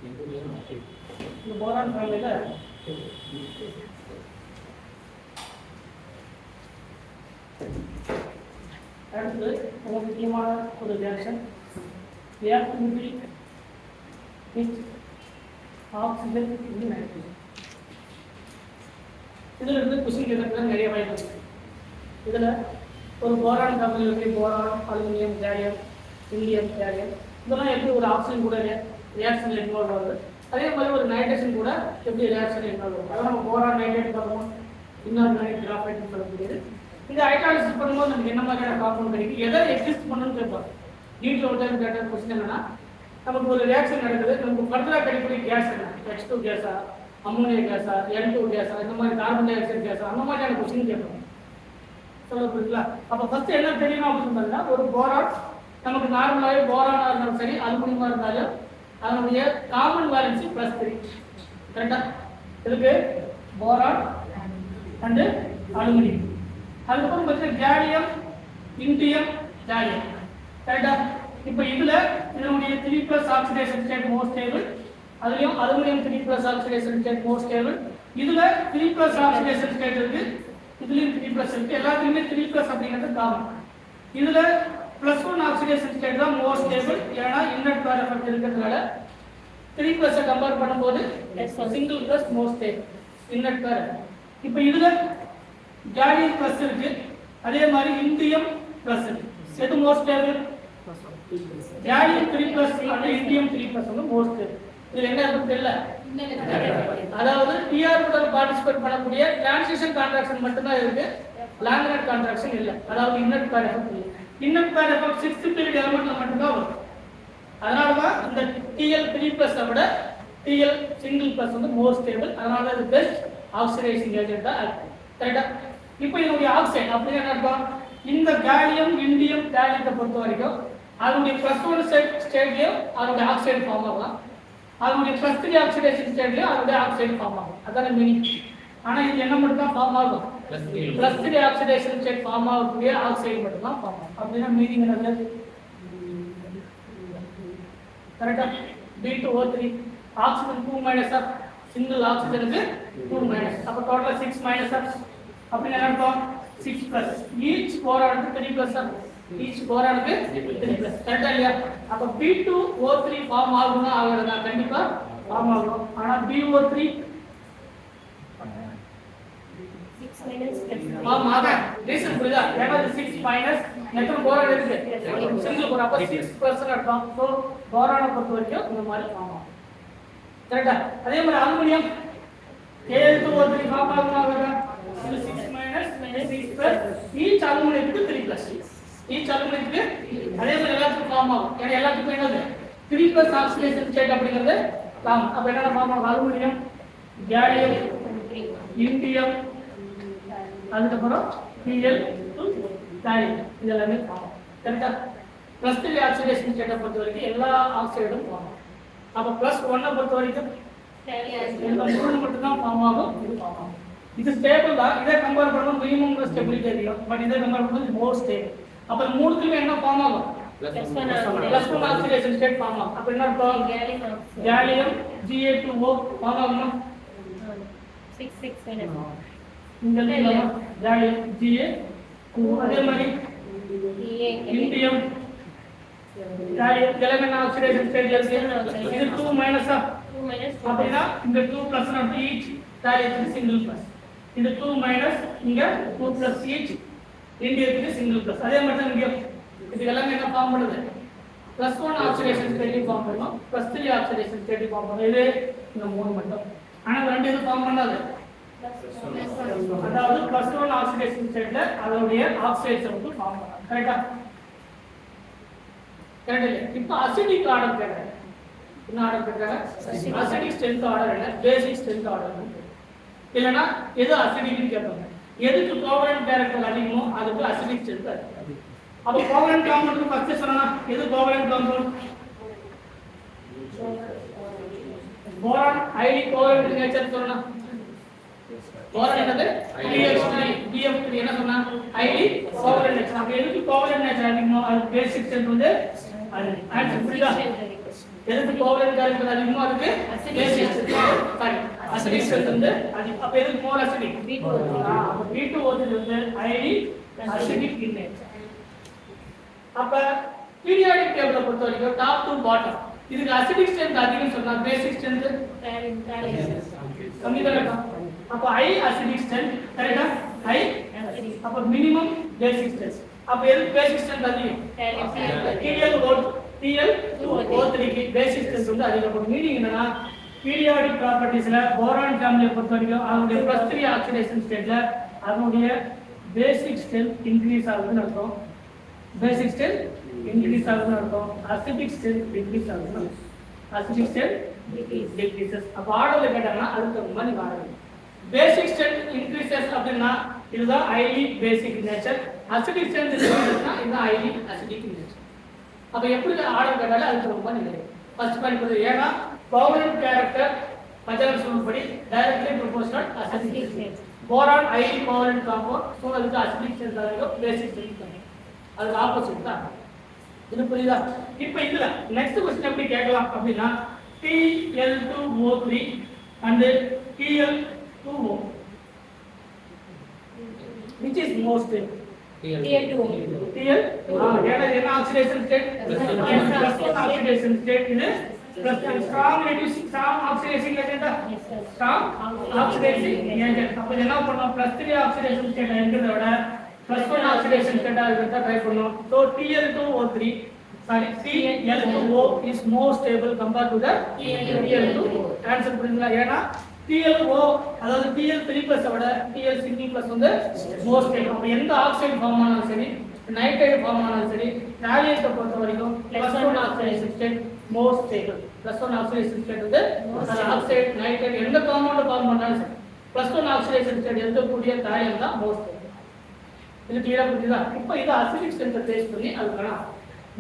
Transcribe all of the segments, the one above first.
இந்த போரான் ஃபேமிலியில அடுத்து ரொம்ப முக்கியமான ஒரு reaction reactivity with oxygen in nitrogen. இதில் இருந்து குஷிங் கேட்கறதுக்கு நிறைய வாய்ப்பு இருக்குது. இதில் ஒரு போரான் ஃபேமிலியில் இருக்க boron, aluminium, gallium, indium, gallium இதெல்லாம் எப்படி ஒரு ஆக்சிஜன் கூட ரியாக்ஷனில் இன்வால்வ் ஆகுது, அதே மாதிரி ஒரு நைட்ரஜன் கூட எப்படி ரியாக்ஷனில் இன்வால்வ் ஆகும். அதான் நம்ம போரான் நைட்ரேட் பார்ப்போம், இன்னார்கானிக் கிராஃபைட்னு சொல்லக்கூடியது. இந்த ஹைட்ராலிசிஸ் பண்ணும்போது நமக்கு என்ன மாதிரியான காம்பவுண்ட் கிடைக்கும், எதை எக்ஸிஸ்ட் பண்ணணும்னு கேட்பாங்க. நீட்டில் ஒரு டைம் கேட்ட கொஸ்டின் என்னன்னா, நமக்கு ஒரு ரியாக்ஷன் நடக்குது, நமக்கு ஃபர்தராக கிடைக்கக்கூடிய கேஸ் என்ன, H2 கேஸா, அம்மோனியா கேஸா, N2 கேஸா, இந்த மாதிரி கார்பன் டை ஆக்சைடு கேஸா, அந்த மாதிரியான கொஸ்டின் கேட்பாங்க. சொல்ல புரியுங்களா? அப்போ ஃபர்ஸ்ட் என்ன தெரியணும் அப்படின்னு பார்த்தீங்கன்னா, ஒரு போரான் நமக்கு நார்மலாகவே போரானாக இருந்தாலும் சரி, அலுமினியமாக இருந்தாலும் அதனுடைய காமன் வேலன்சி +3. கரெக்டா? இதுக்கு போரான் அண்டு அலுமினியம். அதுக்கப்புறம் பார்த்தீங்கன்னா கேலியம், இண்டியம், கேலியம். கரெக்டா? இப்போ இதில் இதனுடைய 3+ ஆக்சிடேஷன் ஸ்டேட் மோர் ஸ்டேபிள், அதுலேயும் அலுமினியம் 3+ ஆக்சிடேஷன் ஸ்டேட் மோர் ஸ்டேபிள். இதில் 3+ ஆக்சிடேஷன் ஸ்டேட் இருக்கு, இதுலேயும் 3+ இருக்கு. எல்லாத்துலேயுமே 3+ அப்படிங்கிறது காமன். இதில் +1 ஆக்சிடேஷன் ஸ்டேட் தான் மோர் ஸ்டேபிள், ஏன்னா இன்னட் பேர் எஃபெக்ட் இருக்கிறதுனால 3+ கம்பேர் பண்ணும்போது சிங்கிள் ப்ளஸ் மோர் ஸ்டேபிள் இன்னட் பேர். இப்போ இதில் கேலியம் ப்ளஸ் இருக்கு, அதே மாதிரி இண்டியம் ப்ளஸ் இருக்கு. எது more stable? Gallium 3+ and indium 3+ வந்து மோர் ஸ்டேபிள். இது என்ன இருக்குன்னு தெரியல. அதாவது பிஆர் உடன் பார்ட்டிசிபேட் பண்ணக்கூடிய டிரான்சிஷன் கான்ட்ராக்ஷன் மட்டும்தான் இருக்கு, லாமினேட் கான்ட்ராக்ஷன் இல்லை. அதாவது இன்னட் பேர் எஃபெக்ட் இல்லை. இன்னட் பேர் எஃபெக்ட் 6th பீரியட் எலிமெண்ட்ல மட்டும்தான் வரும். அதனால தான் இந்த Tl3+ விட Tl சிங்கிள் ப்ளஸ் வந்து மோர் ஸ்டேபிள். அதனால இது பெஸ்ட் ஆக்சிடைசிங் ஏஜென்ட்டா இருக்கு. கரெக்டா? இப்போ இதனுடைய ஆக்சைடு அப்படின்னு என்ன அர்த்தம்? இந்த கேலியம், இண்டியம், கேலியத்தை பொறுத்த வரைக்கும் அதனுடைய +1 ஸ்டேட்லயும் அதனுடைய ஆக்சைடு ஃபார்ம் ஆகலாம், அதனுடைய +3 ஆக்சிடேஷன் ஸ்டேட்லயும் அதனுடைய ஆக்சைடு ஃபார்ம் ஆகும். அதான மீனிங். ஆனா இது என்ன மட்டும் தான் ஃபார்ம் ஆகும்? +3 ஆக்சிடேஷன் ஸ்டேட் ஃபார்ம் ஆகக்கூடிய ஆக்சைடு மட்டும் தான் ஃபார்ம் ஆகும். அப்படின்னா மீனிங் என்னது? கரெக்டா? B2O3 oxygen 2- single ஆக்சிஜனுக்கு 2-. அப்ப டோட்டலா 6- அப்படின்னா என்ன அர்த்தம்? 6+. ஈச் போரானுக்கு 3+. ஈச் போரானுக்கு 3+. கரெக்டா இல்லையா? அப்ப B2O3 ஃபார்ம் ஆகும்னா ஆகுறதா? கண்டிப்பா ஃபார்ம் ஆகும். ஆனா BO3 ஃபார்ம் ஆக ரீசன் புரியுதா? ஏன்னா 6- எத்தனை போரான் இருக்கு? Single boron. அப்ப 6% அர்த்தம். சோ போரானை பொறுத்த வரைக்கும் இந்த மாதிரி ஃபார்ம் ஆகும். கரெக்டா? அதே மாதிரி அலுமினியம் Al2O3 ஃபார்ம் ஆகுமா? இது 6- ஈச் அலுமினியத்துக்கு 3+. ஈச் அலுமினியத்துக்கு அதே மாதிரி எல்லாத்துக்கும் ஃபார்ம் ஆகும். ஏன்னா எல்லாத்துக்கும் என்னது 3+ ஆக்சிடேஷன் ஸ்டேட் அப்படிங்கிறது காமன். அப்ப என்னென்ன ஃபார்ம் ஆகும்? அலுமினியம், கேலியம், இண்டியம், அதுக்கப்புறம் Tl கேலியம், இது எல்லாமே ஃபார்ம் ஆகும். கரெக்டா? +3 ஆக்சிடேஷன் ஸ்டேட்டை பொறுத்த வரைக்கும் எல்லா ஆக்சைடும் ஃபார்ம் ஆகும். அப்ப +1 பொறுத்த வரைக்கும் இந்த 3 மட்டும் தான் ஃபார்ம் ஆகும். இது ஃபார்ம் ஆகும். இது ஸ்டேபிள் தான். இதை கம்பேர் பண்ணும்போது மினிமம் ஸ்டெபிலிட்டி அதிகம், பட் இதை கம்பேர் பண்ணும்போது மோர் ஸ்டேபிள். அப்ப இந்த மூணுத்துலயும் என்ன ஃபார்ம் ஆகும்? +1 ஆக்சிடேஷன் ஸ்டேட் ஃபார்ம் ஆகும். அப்ப என்ன அர்த்தம்? கேலியம் Ga2O ஃபார்ம் ஆகுமா? 6- இந்த கேலியம் Ga2O. அதே மாதிரி இண்டியம் கேலியம் ஆக்சிடேஷன் ஸ்டேட்ல இருக்கு. இது 2- அப்படின்னா இந்த 2+ அண்ட் ஈச் கேலியத்துக்கு சிங்கிள் ப்ளஸ். இது 2- இங்க 2+ ஈச் இண்டியத்துக்கு சிங்கிள் ப்ளஸ். அதே மாதிரி தான் இண்டியம். இது எல்லாமே என்ன ஃபார்ம் பண்ணுது? +1 ஆக்சிடேஷன் ஸ்டேட் ஃபார்ம் பண்ணும், +3 ஆக்சிடேஷன் ஸ்டேட் ஃபார்ம் பண்ணும். இது இந்த 3 மட்டும். ஆனா ரெண்டு இது ஃபார்ம் பண்ணாது. அதாவது +1 ஆக்சிடேஷன் ஸ்டேட்ல அதோடைய ஆக்சைட்ஸ் வந்து ஃபார்ம் பண்ணலாம். கரெக்ட்டா? கரெக்ட் இல்ல? இப்போ அசிடிக் ஆர்டர் கேக்குறாங்க. என்ன ஆர்டர் கேக்குறாங்க? அசிடிக் ஸ்ட்ரென்த் ஆர்டர் இல்ல, பேசிக் ஸ்ட்ரென்த் ஆர்டர். இல்லனா எது அசிடிக்னு கேட்பாங்க. எதுக்கு கோவலன்ட் கேரக்டர் அதிகமோ அதுக்கு அசிடிக் ஸ்ட்ரென்த் அதிகம். அப்ப கோவலன்ட் காம்பவுண்ட் ஃபர்ஸ்ட் சொல்லலாம். எது covalent compound? Boron highly covalent nature சொல்லலாம். போரான் என்னது? BF3 என்ன சொன்னா? Highly covalent nature. அப்ப எதுக்கு கோவலன்ட் நேச்சர் அதிகமோ அது பேசிக் ஸ்ட்ரென்த் வந்து அது ஆன்சர் புரியுதா? எதுக்கு கோவலன்ட் கேரக்டர் அதிகமா இருக்கு பேசிக் சாரி அசிடிக் ஸ்ட்ரென்த் வந்து அப்ப எதுக்கு மோர் அசிடிக் அப்ப B2O3 வந்து ஹைலி அசிடிக் இன் நேச்சர் அப்ப பீரியாடிக் டேபிளை பொறுத்த வரைக்கும் டாப் டு பாட்டம் இதுக்கு அசிடிக் ஸ்ட்ரென்த் அதிகம் சொன்னா பேசிக் ஸ்ட்ரென்த் கம்மி தானே அப்ப ஹை அசிடிக் ஸ்ட்ரென்த் கரெக்ட்டா ஹை அப்ப மினிமம் பேசிக் ஸ்ட்ரென்த் அப்ப எது பேசிக் ஸ்ட்ரென்த் அதிகம் TL2O3 க்கு பேசிக் ஸ்ட்ரென்த் வந்து அதிகம் மீனிங் என்னன்னா பீரியாடிக் ப்ராப்பர்ட்டீஸ்ல போரான் ஃபேமிலியை பொறுத்த வரைக்கும் அதனுடைய +3 ஆக்சிடேஷன் ஸ்டேட்ல அதனுடைய பேசிக் ஸ்ட்ரென்த் இன்க்ரீஸ் ஆகுதுன்னு அர்த்தம் பேசிக் ஸ்ட்ரென்த் இன்க்ரீஸ் ஆகுதுன்னு அர்த்தம் அசிடிக் ஸ்ட்ரென்த் டிக்ரீஸ் ஆகுதுன்னு அசிடிக் ஸ்ட்ரென்த் டிக்ரீசஸ் அப்ப ஆர்டர்ல கேட்டாங்கன்னா அதுக்கு தகுந்த மாதிரி ஆர்டர் பேசிக் ஸ்ட்ரென்த் இன்க்ரீசஸ் அப்படின்னா இதுதான் ஹைலி பேசிக் நேச்சர் அசிடிக் ஸ்ட்ரென்த் இன்க்ரீசஸ்னா இதுதான் ஹைலி அசிடிக் நேச்சர் அப்ப எப்படி ஆர்டர் கேட்டாலும் அதுக்கு தகுந்த மாதிரி நிலை ஃபர்ஸ்ட் பாயிண்ட் வந்து ஏன்னா கோவலன்ட் கேரக்டர் மஜார் சொல்லும்படி directly proportional acidic strength boron highly covalent compound so அதுக்கு அசிடிக் ஸ்ட்ரென்த் அதிகம் பேசிக் ஸ்ட்ரென்த் கம்மி அதுக்கு ஆப்போசிட் தான் இது புரியுதா இப்போ இதுல நெக்ஸ்ட் क्वेश्चन எப்படி கேட்கலாம் அப்படினா TL2O3 and TL2O which is most TL2O ஏன்னா என்ன ஆக்சிடேஷன் ஸ்டேட் ஆக்சிடேஷன் ஸ்டேட் இது strong reducing strong oxidizing agent strong oxidizing agent அப்ப என்ன பண்ணோம் +3 oxidation state இருக்கிறத விட +1 oxidation state இருக்கிறத ட்ரை பண்ணோம் so TL2O3 sorry TL2O is more stable compared to the TL2 answer புரியுங்களா ஏனா TLO அதாவது TL3+ விட TL6+ வந்து more stable அப்ப எந்த ஆக்சைடு ஃபார்ம் ஆனாலும் சரி நைட்ரைடு ஃபார்ம் ஆனாலும் சரி காலியத்தை பொறுத்த வரைக்கும் +1 oxidation state more stable +1 oxidation state வந்து ஆக்சைடு நைட்ரைடு எந்த காம்பவுண்ட் ஃபார்ம் பண்ணாலும் சரி +1 oxidation state இருக்கக்கூடிய தாயம் தான் more stable இது கிளியரா புரியுதா இப்போ இது அசிடிக் ஸ்ட்ரென்த் பேஸ் பண்ணி அதுக்கான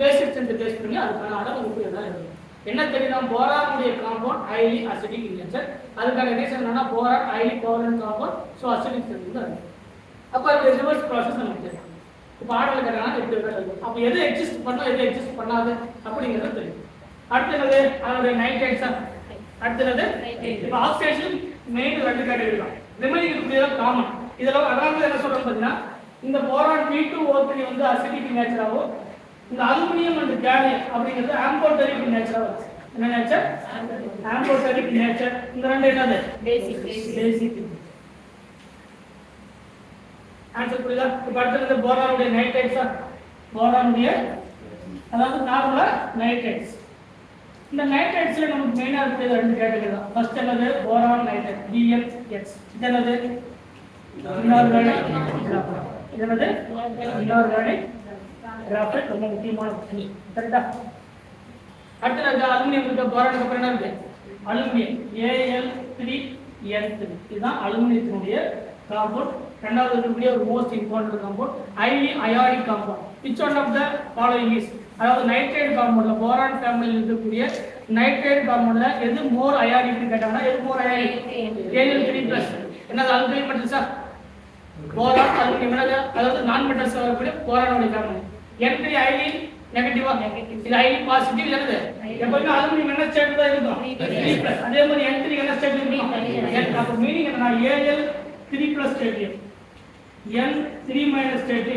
பேசிக் ஸ்ட்ரென்த் பேஸ் பண்ணி அதுக்கான அளவு தான் இருக்கு என்ன தெரியுதா போரானுடைய compound highly acidic in nature அதுக்கான ரீசன் என்னன்னா boron highly covalent compound so acidic strength தான் இருக்கு அப்ப அது ரிவர்ஸ் process நமக்கு தெரியும் இப்போ ஆர்டர்ல கேட்டாங்கன்னா எப்படி இருக்கு அப்ப எது எக்ஸிஸ்ட் பண்ணா எது எக்ஸிஸ்ட் பண்ணாது அப்படிங்கிறது தெரியும் அடுத்தது அதோட நைட்ரேட்ஸ் அடுத்தது இப்போ ஆக்சிடேஷன் மெயின் ரெண்டு கேட்டகரி தான் ரிமைனிங் இருக்கிறது காமன் இதெல்லாம் அதாவது என்ன சொல்றோம் பாத்தீங்கன்னா இந்த போரான் B2O3 வந்து அசிடிக் நேச்சராவும் இந்த அலுமினியம் அண்ட் கேலியம் அப்படிங்கிறது ஆம்போட்டரிக் நேச்சரா இருக்கு என்ன நேச்சர் ஆம்போட்டரிக் நேச்சர் இந்த ரெண்டு என்னது பேசிக் ஆன்சர் புரியுதா இப்போ அடுத்தது போரானுடைய நைட்ரேட்ஸ் போரானுடைய அதாவது நார்மலா நைட்ரேட்ஸ் இந்த நைட்ரேட்ஸ்ல நமக்கு மெயினா இருக்கிறது ரெண்டு கேட்டகரி தான் ஃபர்ஸ்ட் என்னது போரான் நைட்ரேட் BnX இது என்னது இன்ஆர்கானிக் என்னது இன்ஆர்கானிக் கிராஃபைட் ரொம்ப முக்கியமான விஷயம் கரெக்ட்டா அடுத்து அலுமினியம் இருக்க போரானுக்கு அப்புறம் என்ன இருக்கு அலுமினியம் Al3N3 இதுதான் அலுமினியத்தினுடைய காம்பவுண்ட் இரண்டாவது இருக்கக்கூடிய ஒரு most important compound highly ionic compound which one of the following is அதாவது நைட்ரேட் காம்பவுண்ட்ல போரான் ஃபேமிலியில் இருக்கக்கூடிய நைட்ரேட் காம்பவுண்ட்ல எது மோர் அயானிக் கேட்டாங்கன்னா எது மோர் அயானிக் Al3+ என்னது அல்கைல் மெட்டல்ஸா போரான் அலுமினியம் அதாவது நான் மெட்டல்ஸ் வரக்கூடிய போரானுடைய ஃபேமிலி N3 ஹைலி நெகட்டிவா இது ஹைலி பாசிட்டிவ் என்னது எப்பவுமே அலுமினியம் என்ன ஸ்டேட் தான் இருக்கும் 3+ அதே மாதிரி N3 என்ன ஸ்டேட் இருக்கும் அப்ப மீனிங் என்னன்னா Al3+ ஸ்டேட் N3- ஸ்டேட்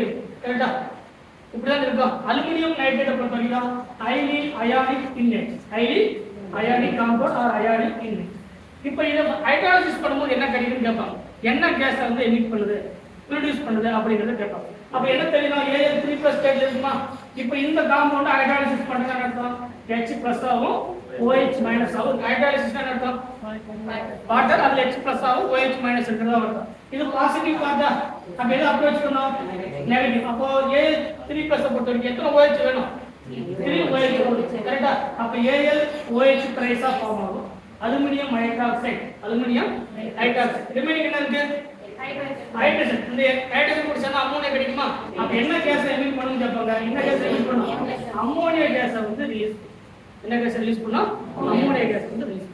கரெக்ட்டா இப்படிதான் இருக்கும் அலுமினியம் நைட்ரேட் பொறுத்த வரைக்கும் ஹைலி அயானிக் இன்லேட் highly ionic compound or ionic இன்லேட் இப்போ இத ஹைட்ராலிசிஸ் பண்ணும்போது என்ன கிடைக்கும்னு கேட்பாங்க என்ன கேஸ் வந்து எமிட் பண்ணுது ப்ரொடியூஸ் பண்ணுது அப்படிங்கறத கேட்பாங்க அப்ப என்ன தெரியுமா Al3+ ஸ்டேட்ல இருக்குமா இப்போ இந்த காம்பவுண்ட் ஹைட்ராலிசிஸ் பண்றதுன்னு அர்த்தம் H+ ஆகும் OH- ஆகும் ஹைட்ராலிசிஸ் என்ன அர்த்தம் வாட்டர் அதுல H+ ஆகும் OH- இருக்கிறதா அர்த்தம் இது பாசிட்டிவ் பார்த்தா அப்ப எதை அப்ரோச் பண்ணோம் நெகட்டிவ் அப்போ Al3+ பொறுத்த வரைக்கும் எத்தனை OH வேணும் 3 OH கரெக்ட்டா அப்ப AlOH ட்ரைஸா ஃபார்ம் ஆகும் அலுமினியம் ஹைட்ராக்சைடு ரிமைனிங் என்ன இருக்கு ஹைட்ரஜன் இந்த ஹைட்ரஜன் குடிச்சா அம்மோனியா கிடைக்குமா அப்ப என்ன கேஸ் எமிட் பண்ணுன்னு கேட்பாங்க என்ன கேஸ் எமிட் பண்ணும் அம்மோனியா கேஸ் வந்து ரிலீஸ் என்ன கேஸ் ரிலீஸ் பண்ணா அம்மோனியா கேஸ் வந்து ரிலீஸ்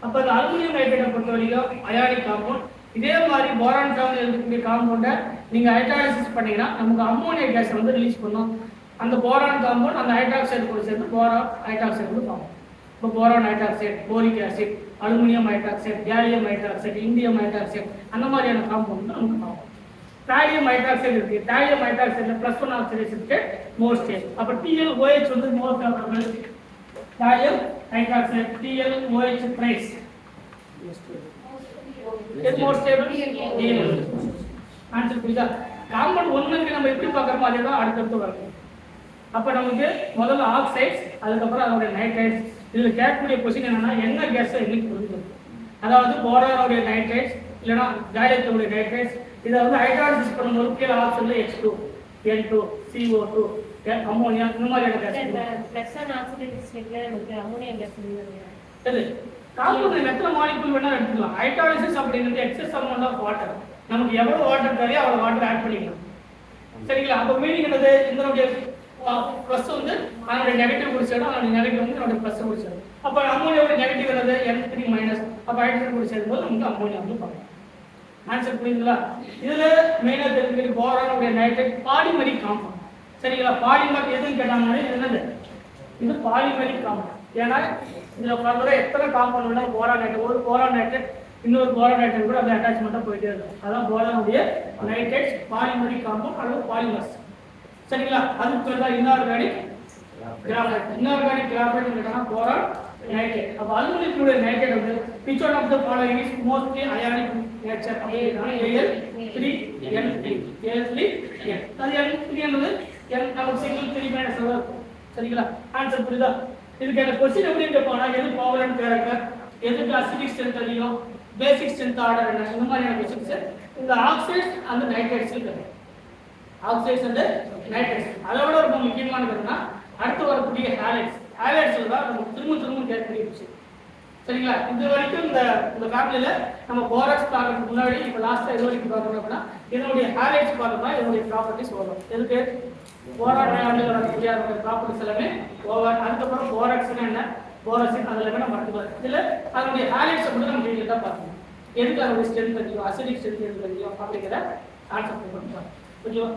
அப்ப இந்த அலுமினியம் நைட்ரேட்டை பொறுத்த வரைக்கும் அயானிக் காம்பவுண்ட் இதே மாதிரி போரான் ஃபேமிலியில் இருக்கக்கூடிய காம்பவுண்டை நீங்க ஹைட்ராலிசிஸ் பண்ணீங்கன்னா நமக்கு அம்மோனியா கேஸ் வந்து ரிலீஸ் பண்ணும் அந்த போரான் காம்பவுண்ட் அந்த ஹைட்ராக்சைடு கூட சேர்ந்து போரான் ஹைட்ராக்சைடு ஃபார்ம் இப்போ boron hydroxide, boric acid, aluminium hydroxide, gallium hydroxide, indium hydroxide, அந்த மாதிரியான காம்பவுண்ட் நமக்கு பார்ப்போம். தாலியம் ஹைட்ராக்சைடு இருக்கு. தாலியம் ஹைட்ராக்சைடுல +1 ஆக்சிடேஷனுக்கு மோர் ஸ்டேபிள். அப்ப TlOH வந்து more favourable. Thallium hydroxide TlOH ப்ரைஸ் எது மோர் ஸ்டேபிள்? ஆன்சர் புரியுதா? காம்பவுண்ட் 1க்கு நம்ம எப்படி பார்க்கறோமோ அதே தான் அடுத்தடுத்து வரும். அப்ப நமக்கு முதல்ல ஆக்சைட்ஸ், அதுக்கப்புறம் அதோட நைட்ரைட்ஸ். இதுல கேட்கக்கூடிய கொஸ்டின் என்னன்னா என்ன கேஸ் என்னைக்கு புரிஞ்சு, அதாவது போரானுடைய நைட்ரைட்ஸ் இல்லைன்னா காலியத்துடைய நைட்ரைட்ஸ். இதை வந்து ஹைட்ராலிசிஸ் பண்ணும்போது கீழே ஆப்ஷன்ல H2, N2, CO2, அம்மோனியா இந்த மாதிரியான கேஸ். சரி, காம்பவுண்ட் எத்தனை மாலிகுல் வேணா எடுத்துக்கலாம். ஹைட்ராலிசிஸ் அப்படிங்கிறது எக்ஸஸ் அமௌண்ட் ஆஃப் வாட்டர். நமக்கு எவ்வளவு வாட்டர் தேவையோ அவ்வளவு வாட்டர் ஆட் பண்ணிக்கலாம். சரிங்களா? அப்போ மீனிங் என்னது? இதனுடைய ப்ளஸ் வந்து அதனுடைய நெகட்டிவ் குடிச்சிடும், அதனுடைய நெகட்டிவ் வந்து அதனுடைய ப்ளஸ் குடிச்சிடும். அப்போ அம்மோனியாவோட நெகட்டிவ் என்னது? N3-. அப்போ ஹைட்ரஜன் குடிச்சது போது நமக்கு அம்மோனியா வந்து பார்க்கலாம். ஆன்சர் புரியுதுங்களா? இதுல மெயினா தெரிஞ்சுக்கிற போரானுடைய நைட்ரேட் பாலிமரிக் காம்பவுண்ட். சரிங்களா? பாலிமர் எதுன்னு கேட்டாங்கன்னா இது என்னது? இது பாலிமரிக் காம்பவுண்ட். ஏன்னா இதுல பார்த்தா எத்தனை காம்பவுண்ட் வேணா போரான் நைட்ரேட், ஒரு போரான் நைட்ரேட் இன்னொரு போரான் நைட்ரேட் கூட அந்த அட்டாச்மெண்ட்டாக போயிட்டே இருக்கும். அதான் போரானுடைய நைட்ரேட்ஸ் பாலிமரிக் காம்பவுண்ட் அல்லது பாலிமர்ஸ். சரிங்களா? அதுக்கு பேர் தான் இன்ஆர்கானிக் கிராஃபைட். இன்ஆர்கானிக் கிராஃபைட் கேட்டாங்கன்னா போரான் நைட்ரேட். அப்போ அலுமினியத்தினுடைய நைட்ரேட் வந்து which one of the following is mostly ionic nature? Al3N3. Al3N. அது Al3 என்பது N நமக்கு சிங்கிள் 3 - இருக்கும். சரிங்களா? ஆன்சர் புரியுதா? இதுக்கான क्वेश्चन எப்படி கேட்பானா, எது கோவலன்ட் கேரக்டர், எதுக்கு அசிடிக் ஸ்ட்ரென்த் அதிகம், பேசிக் ஸ்ட்ரென்த் ஆர்டர் என்ன, இந்த மாதிரியான क्वेश्चंस இந்த ஆக்சைட்ஸ் அந்த நைட்ரேட்ஸ் கேட்பாங்க. ஆக்சைட்ஸ் அந்த நைட்ரேட்ஸ். அதோட ரொம்ப முக்கியமானது என்னன்னா அடுத்து வரக்கூடிய ஹாலைட்ஸ். ஹாலைட்ஸ்ல தான் நம்ம திரும்ப கேட்கக்கூடிய விஷயம். சரிங்களா? இது வரைக்கும் இந்த ஃபேமிலியில நம்ம போராக்ஸ் பார்க்கறதுக்கு முன்னாடி இப்போ லாஸ்டா இது வரைக்கும் பார்க்கணும் அப்படின்னா இதனுடைய ஹாலைட்ஸ் பார்த்தா இதனுடைய ப்ராப்பர்ட்டிஸ் வரும். எதுக்கு? போரான் வரக்கூடிய ப்ராப்பர்ட்டிஸ் எல்லாமே ஓவர். அதுக்கப்புறம் போராக்ஸ்னா என்ன, போராசின், அதெல்லாமே நம்ம பார்த்துக்கலாம். இதில் அதனுடைய ஹாலைட்ஸை மட்டும் நம்ம டீட்டெயில் தான் பார்க்கணும். எதுக்கு அதனுடைய ஸ்ட்ரென்த் அதிகம், அசிடிக் ஸ்ட்ரென்த் எதுக்கு அதிகம் அப்படிங்கிற ஆன்சர் பண்ணுறோம். ஓகேவா?